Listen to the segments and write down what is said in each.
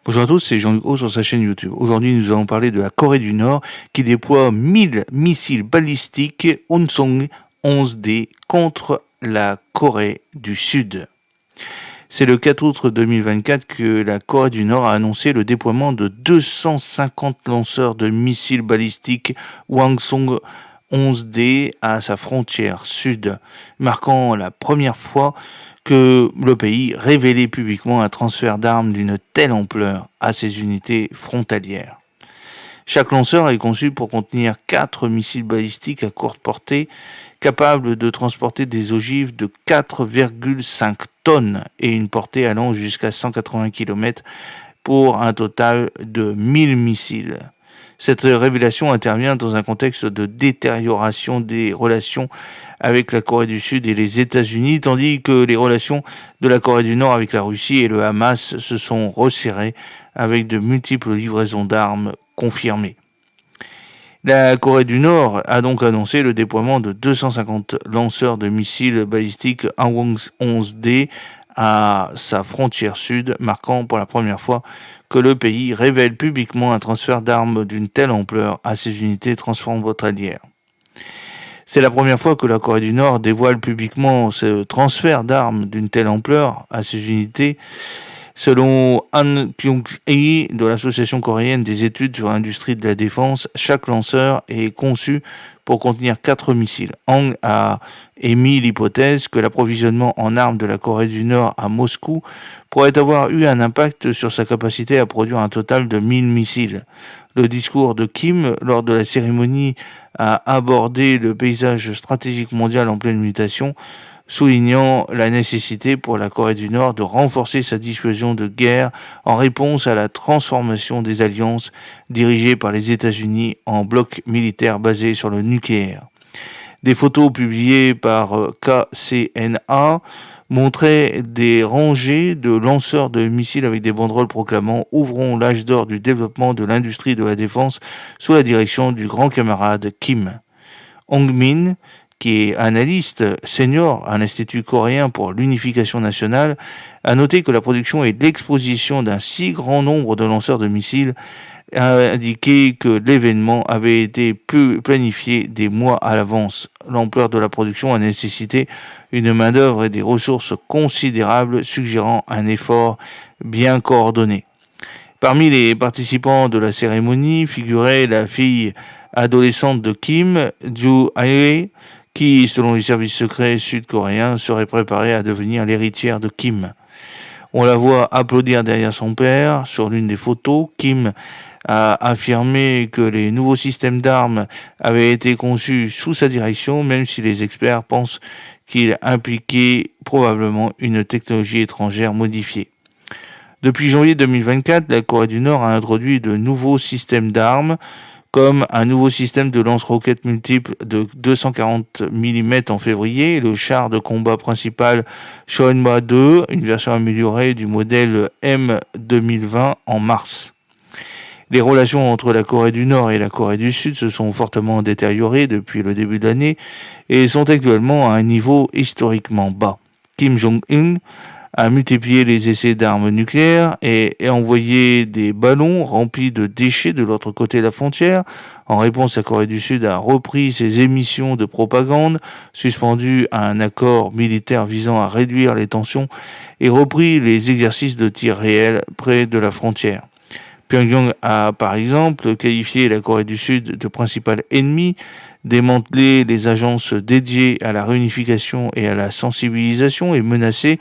Bonjour à tous, c'est Jean-Luc Haut sur sa chaîne YouTube. Aujourd'hui, nous allons parler de la Corée du Nord qui déploie 1000 missiles balistiques Hwasong 11D contre la Corée du Sud. C'est le 4 août 2024 que la Corée du Nord a annoncé le déploiement de 250 lanceurs de missiles balistiques Hwasong 11D à sa frontière sud, marquant la première fois que le pays révélait publiquement un transfert d'armes d'une telle ampleur à ses unités frontalières. Chaque lanceur est conçu pour contenir 4 missiles balistiques à courte portée, capables de transporter des ogives de 4,5 tonnes et une portée allant jusqu'à 180 km pour un total de 1000 missiles. Cette révélation intervient dans un contexte de détérioration des relations avec la Corée du Sud et les États-Unis, tandis que les relations de la Corée du Nord avec la Russie et le Hamas se sont resserrées avec de multiples livraisons d'armes confirmées. La Corée du Nord a donc annoncé le déploiement de 250 lanceurs de missiles balistiques Hwasong 11D à sa frontière sud, marquant pour la première fois que le pays révèle publiquement un transfert d'armes d'une telle ampleur à ses unités transfrontalières. C'est la première fois que la Corée du Nord dévoile publiquement ce transfert d'armes d'une telle ampleur à ses unités. Selon Han Kyung-hee de l'Association coréenne des études sur l'industrie de la défense, chaque lanceur est conçu pour contenir 4 missiles. Han a émis l'hypothèse que l'approvisionnement en armes de la Corée du Nord à Moscou pourrait avoir eu un impact sur sa capacité à produire un total de 1000 missiles. Le discours de Kim lors de la cérémonie a abordé le paysage stratégique mondial en pleine mutation, soulignant la nécessité pour la Corée du Nord de renforcer sa dissuasion de guerre en réponse à la transformation des alliances dirigées par les États-Unis en bloc militaire basé sur le nucléaire. Des photos publiées par KCNA montraient des rangées de lanceurs de missiles avec des banderoles proclamant « Ouvrons l'âge d'or du développement de l'industrie de la défense sous la direction du grand camarade Kim ». Hong Min, qui est analyste senior à l'Institut coréen pour l'unification nationale, a noté que la production et l'exposition d'un si grand nombre de lanceurs de missiles a indiqué que l'événement avait été planifié des mois à l'avance. L'ampleur de la production a nécessité une main-d'œuvre et des ressources considérables, suggérant un effort bien coordonné. Parmi les participants de la cérémonie figurait la fille adolescente de Kim, Joo Hae, qui, selon les services secrets sud-coréens, serait préparée à devenir l'héritière de Kim. On la voit applaudir derrière son père. Sur l'une des photos, Kim a affirmé que les nouveaux systèmes d'armes avaient été conçus sous sa direction, même si les experts pensent qu'il impliquait probablement une technologie étrangère modifiée. Depuis janvier 2024, la Corée du Nord a introduit de nouveaux systèmes d'armes, comme un nouveau système de lance-roquettes multiples de 240 mm en février, le char de combat principal Cheonhwa-2, une version améliorée du modèle M2020 en mars. Les relations entre la Corée du Nord et la Corée du Sud se sont fortement détériorées depuis le début de l'année et sont actuellement à un niveau historiquement bas. Kim Jong-un a multiplié les essais d'armes nucléaires et envoyé des ballons remplis de déchets de l'autre côté de la frontière. En réponse, la Corée du Sud a repris ses émissions de propagande, suspendu un accord militaire visant à réduire les tensions et repris les exercices de tir réels près de la frontière. Pyongyang a par exemple qualifié la Corée du Sud de principal ennemi, démantelé les agences dédiées à la réunification et à la sensibilisation et menacé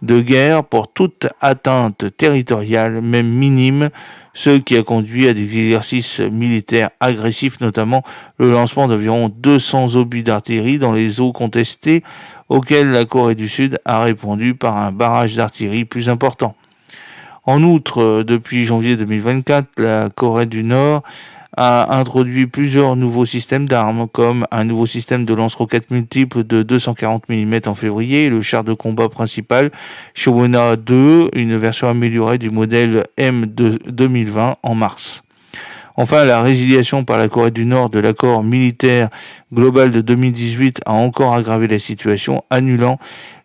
de guerre pour toute atteinte territoriale, même minime, ce qui a conduit à des exercices militaires agressifs, notamment le lancement d'environ 200 obus d'artillerie dans les eaux contestées, auxquels la Corée du Sud a répondu par un barrage d'artillerie plus important. En outre, depuis janvier 2024, la Corée du Nord a introduit plusieurs nouveaux systèmes d'armes, comme un nouveau système de lance-roquettes multiples de 240 mm en février, le char de combat principal Cheonhwa-2, une version améliorée du modèle M2020 en mars. Enfin, la résiliation par la Corée du Nord de l'accord militaire global de 2018 a encore aggravé la situation, annulant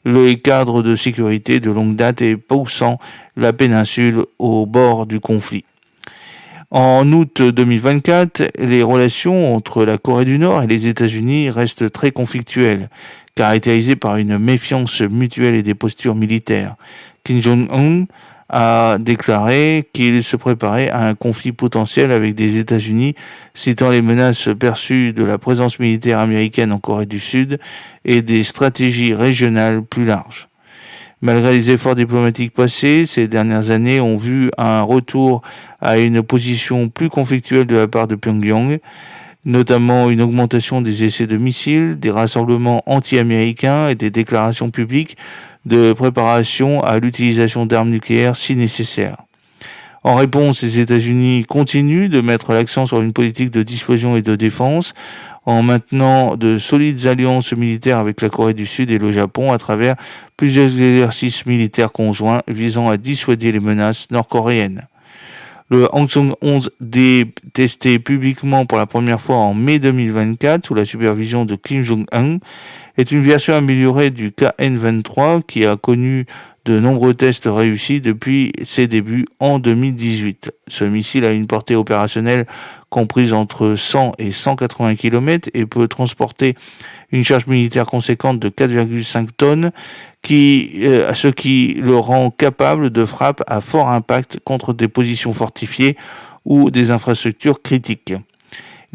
le cadre de sécurité de longue date et poussant la péninsule au bord du conflit. En août 2024, les relations entre la Corée du Nord et les États-Unis restent très conflictuelles, caractérisées par une méfiance mutuelle et des postures militaires. Kim Jong-un a déclaré qu'il se préparait à un conflit potentiel avec des États-Unis, citant les menaces perçues de la présence militaire américaine en Corée du Sud et des stratégies régionales plus larges. Malgré les efforts diplomatiques passés, ces dernières années ont vu un retour à une position plus conflictuelle de la part de Pyongyang, notamment une augmentation des essais de missiles, des rassemblements anti-américains et des déclarations publiques de préparation à l'utilisation d'armes nucléaires si nécessaire. En réponse, les États-Unis continuent de mettre l'accent sur une politique de dissuasion et de défense, en maintenant de solides alliances militaires avec la Corée du Sud et le Japon à travers plusieurs exercices militaires conjoints visant à dissuader les menaces nord-coréennes. Le Hwasong 11D, testé publiquement pour la première fois en mai 2024 sous la supervision de Kim Jong-un, est une version améliorée du KN-23 qui a connu de nombreux tests réussis depuis ses débuts en 2018. Ce missile a une portée opérationnelle comprise entre 100 et 180 km et peut transporter une charge militaire conséquente de 4,5 tonnes, ce qui le rend capable de frappes à fort impact contre des positions fortifiées ou des infrastructures critiques.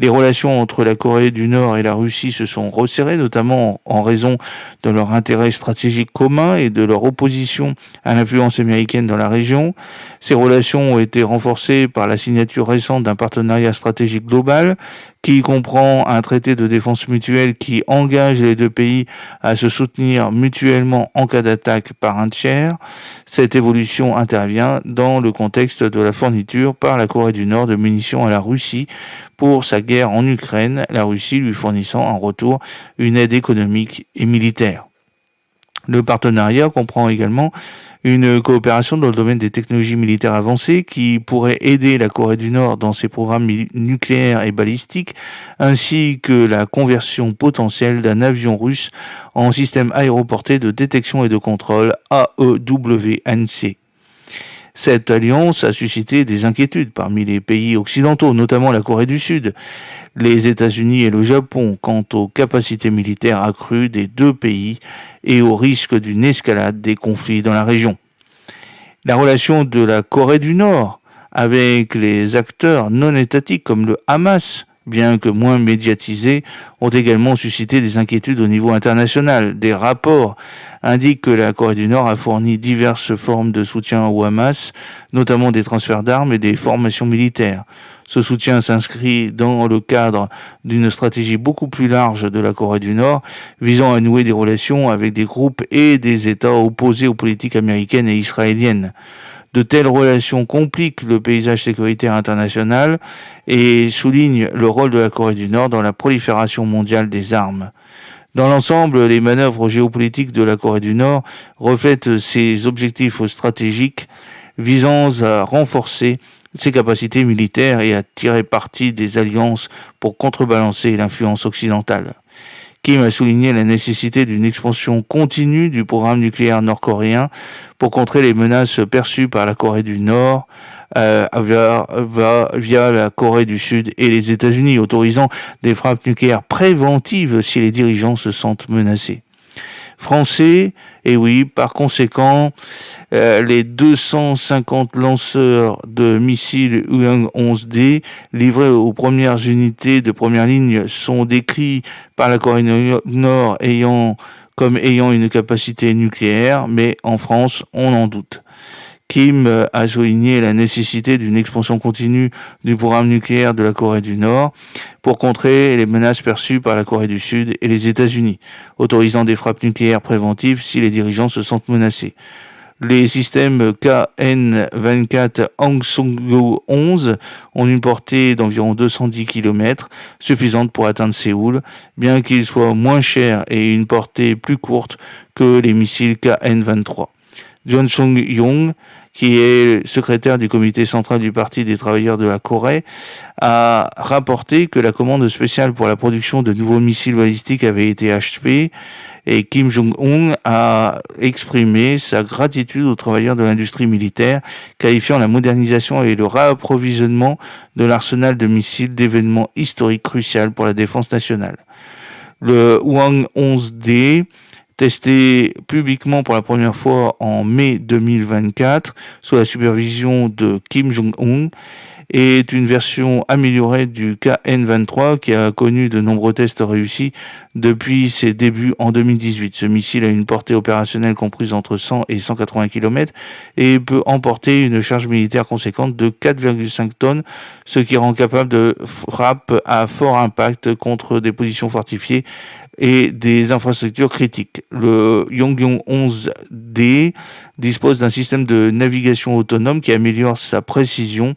Les relations entre la Corée du Nord et la Russie se sont resserrées, notamment en raison de leur intérêt stratégique commun et de leur opposition à l'influence américaine dans la région. Ces relations ont été renforcées par la signature récente d'un partenariat stratégique global qui comprend un traité de défense mutuelle qui engage les deux pays à se soutenir mutuellement en cas d'attaque par un tiers. Cette évolution intervient dans le contexte de la fourniture par la Corée du Nord de munitions à la Russie pour sa guerre en Ukraine, la Russie lui fournissant en retour une aide économique et militaire. Le partenariat comprend également une coopération dans le domaine des technologies militaires avancées qui pourrait aider la Corée du Nord dans ses programmes nucléaires et balistiques, ainsi que la conversion potentielle d'un avion russe en système aéroporté de détection et de contrôle AEWNC. Cette alliance a suscité des inquiétudes parmi les pays occidentaux, notamment la Corée du Sud, les États-Unis et le Japon, quant aux capacités militaires accrues des deux pays et au risque d'une escalade des conflits dans la région. La relation de la Corée du Nord avec les acteurs non étatiques comme le Hamas, bien que moins médiatisés, ont également suscité des inquiétudes au niveau international. Des rapports indiquent que la Corée du Nord a fourni diverses formes de soutien au Hamas, notamment des transferts d'armes et des formations militaires. Ce soutien s'inscrit dans le cadre d'une stratégie beaucoup plus large de la Corée du Nord, visant à nouer des relations avec des groupes et des États opposés aux politiques américaines et israéliennes. De telles relations compliquent le paysage sécuritaire international et soulignent le rôle de la Corée du Nord dans la prolifération mondiale des armes. Dans l'ensemble, les manœuvres géopolitiques de la Corée du Nord reflètent ses objectifs stratégiques visant à renforcer ses capacités militaires et à tirer parti des alliances pour contrebalancer l'influence occidentale. Kim a souligné la nécessité d'une expansion continue du programme nucléaire nord-coréen pour contrer les menaces perçues par la Corée du Nord via la Corée du Sud et les États-Unis, autorisant des frappes nucléaires préventives si les dirigeants se sentent menacés. Français, et oui, par conséquent, les 250 lanceurs de missiles Hwasong 11D livrés aux premières unités de première ligne sont décrits par la Corée du Nord comme ayant une capacité nucléaire, mais en France, on en doute. Kim a souligné la nécessité d'une expansion continue du programme nucléaire de la Corée du Nord pour contrer les menaces perçues par la Corée du Sud et les États-Unis, autorisant des frappes nucléaires préventives si les dirigeants se sentent menacés. Les systèmes KN-24 Hwasong 11 ont une portée d'environ 210 km, suffisante pour atteindre Séoul, bien qu'ils soient moins chers et une portée plus courte que les missiles KN-23. John Song-yong, qui est secrétaire du comité central du Parti des travailleurs de la Corée, a rapporté que la commande spéciale pour la production de nouveaux missiles balistiques avait été achevée et Kim Jong-un a exprimé sa gratitude aux travailleurs de l'industrie militaire, qualifiant la modernisation et le réapprovisionnement de l'arsenal de missiles d'événements historiques cruciaux pour la défense nationale. Le Hwang-11D, testé publiquement pour la première fois en mai 2024 sous la supervision de Kim Jong-un, est une version améliorée du KN-23 qui a connu de nombreux tests réussis depuis ses débuts en 2018. Ce missile a une portée opérationnelle comprise entre 100 et 180 km et peut emporter une charge militaire conséquente de 4,5 tonnes, ce qui rend capable de frappe à fort impact contre des positions fortifiées et des infrastructures critiques. Le Yongbyon 11D dispose d'un système de navigation autonome qui améliore sa précision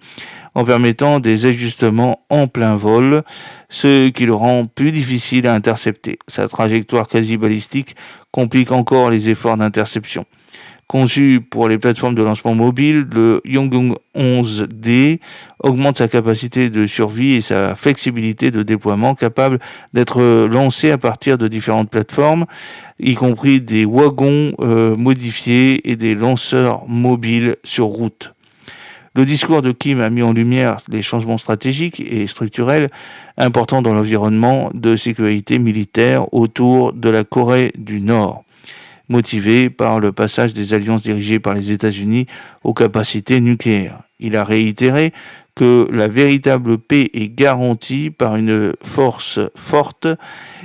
en permettant des ajustements en plein vol, ce qui le rend plus difficile à intercepter. Sa trajectoire quasi-balistique complique encore les efforts d'interception. Conçu pour les plateformes de lancement mobile, le Yongbyon 11D augmente sa capacité de survie et sa flexibilité de déploiement, capable d'être lancé à partir de différentes plateformes, y compris des wagons modifiés et des lanceurs mobiles sur route. Le discours de Kim a mis en lumière les changements stratégiques et structurels importants dans l'environnement de sécurité militaire autour de la Corée du Nord, motivé par le passage des alliances dirigées par les États-Unis aux capacités nucléaires. Il a réitéré que la véritable paix est garantie par une force forte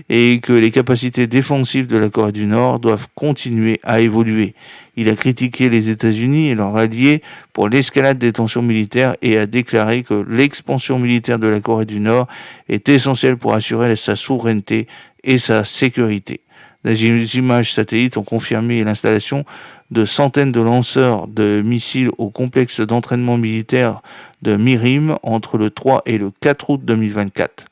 et que les capacités défensives de la Corée du Nord doivent continuer à évoluer. Il a critiqué les États-Unis et leurs alliés pour l'escalade des tensions militaires et a déclaré que l'expansion militaire de la Corée du Nord est essentielle pour assurer sa souveraineté et sa sécurité. Les images satellites ont confirmé l'installation de centaines de lanceurs de missiles au complexe d'entraînement militaire de Mirim entre le 3 et le 4 août 2024.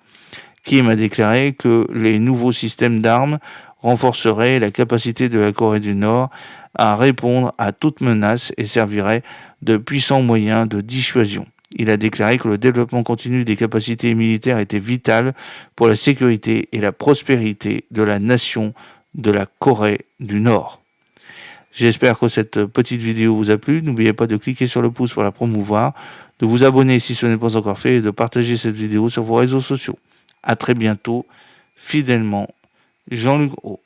Kim a déclaré que les nouveaux systèmes d'armes renforceraient la capacité de la Corée du Nord à répondre à toute menace et serviraient de puissants moyens de dissuasion. Il a déclaré que le développement continu des capacités militaires était vital pour la sécurité et la prospérité de la nation de la Corée du Nord. J'espère que cette petite vidéo vous a plu. N'oubliez pas de cliquer sur le pouce pour la promouvoir, de vous abonner si ce n'est pas encore fait et de partager cette vidéo sur vos réseaux sociaux. À très bientôt, fidèlement, Jean-Luc Haut.